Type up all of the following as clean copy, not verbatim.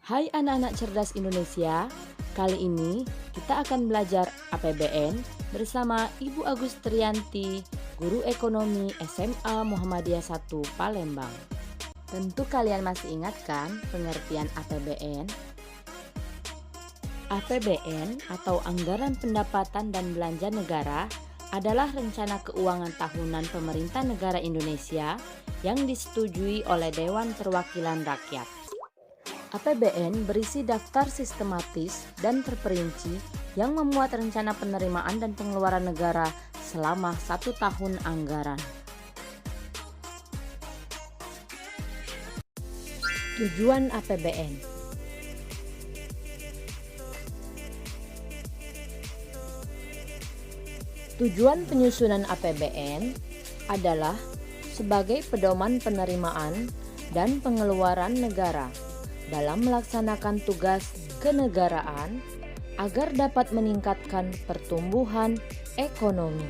Hai anak-anak cerdas Indonesia, kali ini kita akan belajar APBN bersama Ibu Agustrianti, Guru Ekonomi SMA Muhammadiyah 1 Palembang. Tentu kalian masih ingat kan pengertian APBN? APBN atau Anggaran Pendapatan dan Belanja Negara adalah rencana keuangan tahunan pemerintah negara Indonesia yang disetujui oleh Dewan Perwakilan Rakyat. APBN berisi daftar sistematis dan terperinci yang memuat rencana penerimaan dan pengeluaran negara selama 1 tahun anggaran. Tujuan APBN. Tujuan penyusunan APBN adalah sebagai pedoman penerimaan dan pengeluaran negara dalam melaksanakan tugas kenegaraan agar dapat meningkatkan pertumbuhan ekonomi.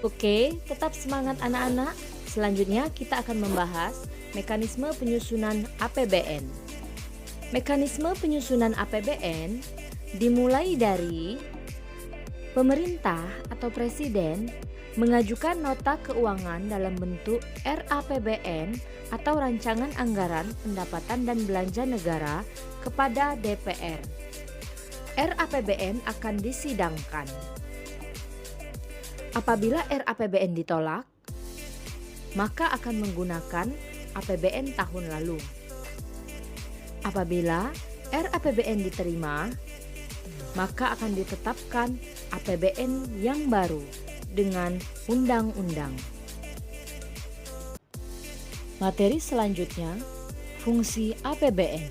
Oke, tetap semangat anak-anak. Selanjutnya kita akan membahas mekanisme penyusunan APBN. Mekanisme penyusunan APBN dimulai dari pemerintah atau presiden mengajukan nota keuangan dalam bentuk RAPBN atau Rancangan Anggaran Pendapatan dan Belanja Negara kepada DPR. RAPBN akan disidangkan. Apabila RAPBN ditolak, maka akan menggunakan APBN tahun lalu. Apabila RAPBN diterima, maka akan ditetapkan APBN yang baru dengan undang-undang. Materi selanjutnya, fungsi APBN.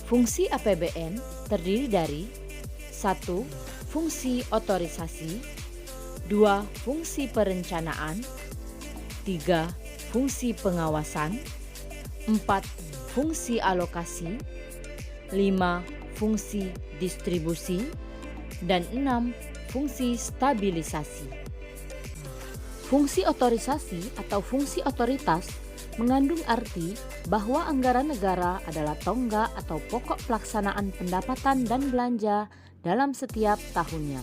Fungsi APBN terdiri dari 1. Fungsi otorisasi, 2. Fungsi perencanaan, 3. Fungsi pengawasan, 4. Fungsi alokasi, 5. Fungsi distribusi, dan 6. Fungsi stabilisasi. Fungsi otorisasi atau fungsi otoritas mengandung arti bahwa anggaran negara adalah tonggak atau pokok pelaksanaan pendapatan dan belanja dalam setiap tahunnya.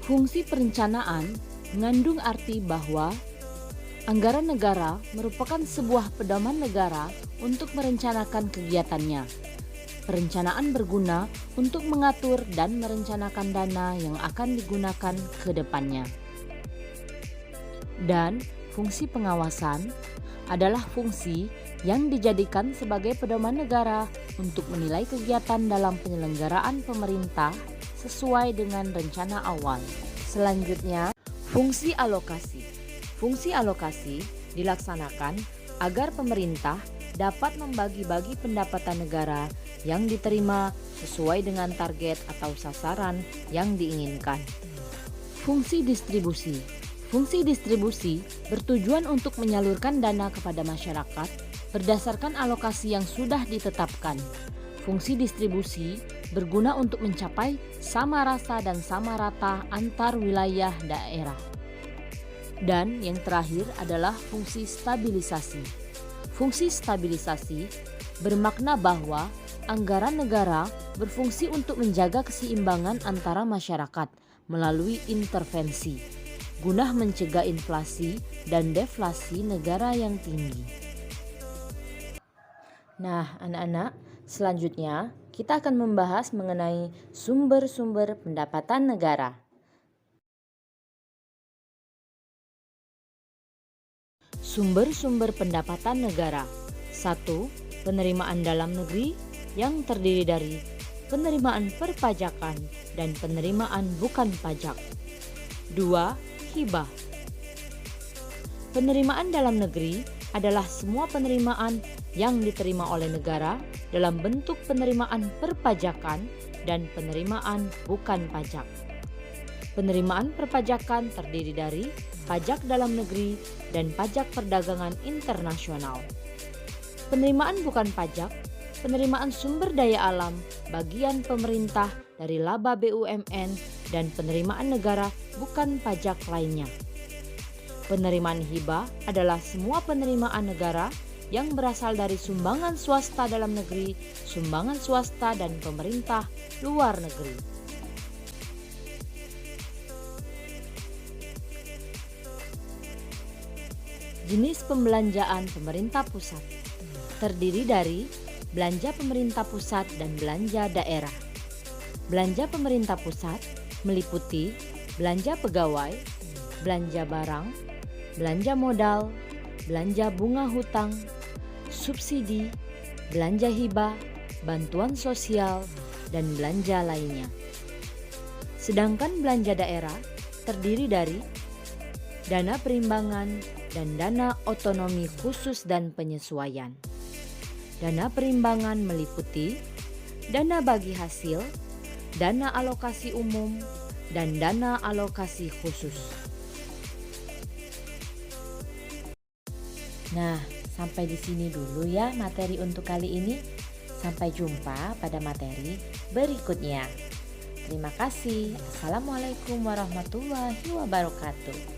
Fungsi perencanaan mengandung arti bahwa anggaran negara merupakan sebuah pedoman negara untuk merencanakan kegiatannya. Perencanaan berguna untuk mengatur dan merencanakan dana yang akan digunakan ke depannya. Dan fungsi pengawasan adalah fungsi yang dijadikan sebagai pedoman negara untuk menilai kegiatan dalam penyelenggaraan pemerintah sesuai dengan rencana awal. Selanjutnya, fungsi alokasi. Fungsi alokasi dilaksanakan agar pemerintah dapat membagi-bagi pendapatan negara yang diterima sesuai dengan target atau sasaran yang diinginkan. Fungsi distribusi. Fungsi distribusi bertujuan untuk menyalurkan dana kepada masyarakat berdasarkan alokasi yang sudah ditetapkan. Fungsi distribusi berguna untuk mencapai sama rasa dan sama rata antar wilayah daerah. Dan yang terakhir adalah fungsi stabilisasi. Fungsi stabilisasi bermakna bahwa anggaran negara berfungsi untuk menjaga keseimbangan antara masyarakat melalui intervensi, guna mencegah inflasi dan deflasi negara yang tinggi. Nah, anak-anak, selanjutnya kita akan membahas mengenai sumber-sumber pendapatan negara. Sumber-sumber pendapatan negara. 1. Penerimaan dalam negeri yang terdiri dari penerimaan perpajakan dan penerimaan bukan pajak. 2. Hibah. Penerimaan dalam negeri adalah semua penerimaan yang diterima oleh negara dalam bentuk penerimaan perpajakan dan penerimaan bukan pajak. Penerimaan perpajakan terdiri dari pajak dalam negeri dan pajak perdagangan internasional. Penerimaan bukan pajak, penerimaan sumber daya alam bagian pemerintah dari laba BUMN dan penerimaan negara bukan pajak lainnya. Penerimaan hibah adalah semua penerimaan negara yang berasal dari sumbangan swasta dalam negeri, sumbangan swasta dan pemerintah luar negeri. Jenis pembelanjaan pemerintah pusat terdiri dari belanja pemerintah pusat dan belanja daerah. Belanja pemerintah pusat meliputi belanja pegawai, belanja barang, belanja modal, belanja bunga hutang, subsidi, belanja hibah, bantuan sosial, dan belanja lainnya. Sedangkan belanja daerah terdiri dari dana perimbangan dan dana otonomi khusus dan penyesuaian. Dana perimbangan meliputi dana bagi hasil, dana alokasi umum, dan dana alokasi khusus. Nah, sampai di sini dulu ya materi untuk kali ini. Sampai jumpa pada materi berikutnya. Terima kasih. Assalamualaikum warahmatullahi wabarakatuh.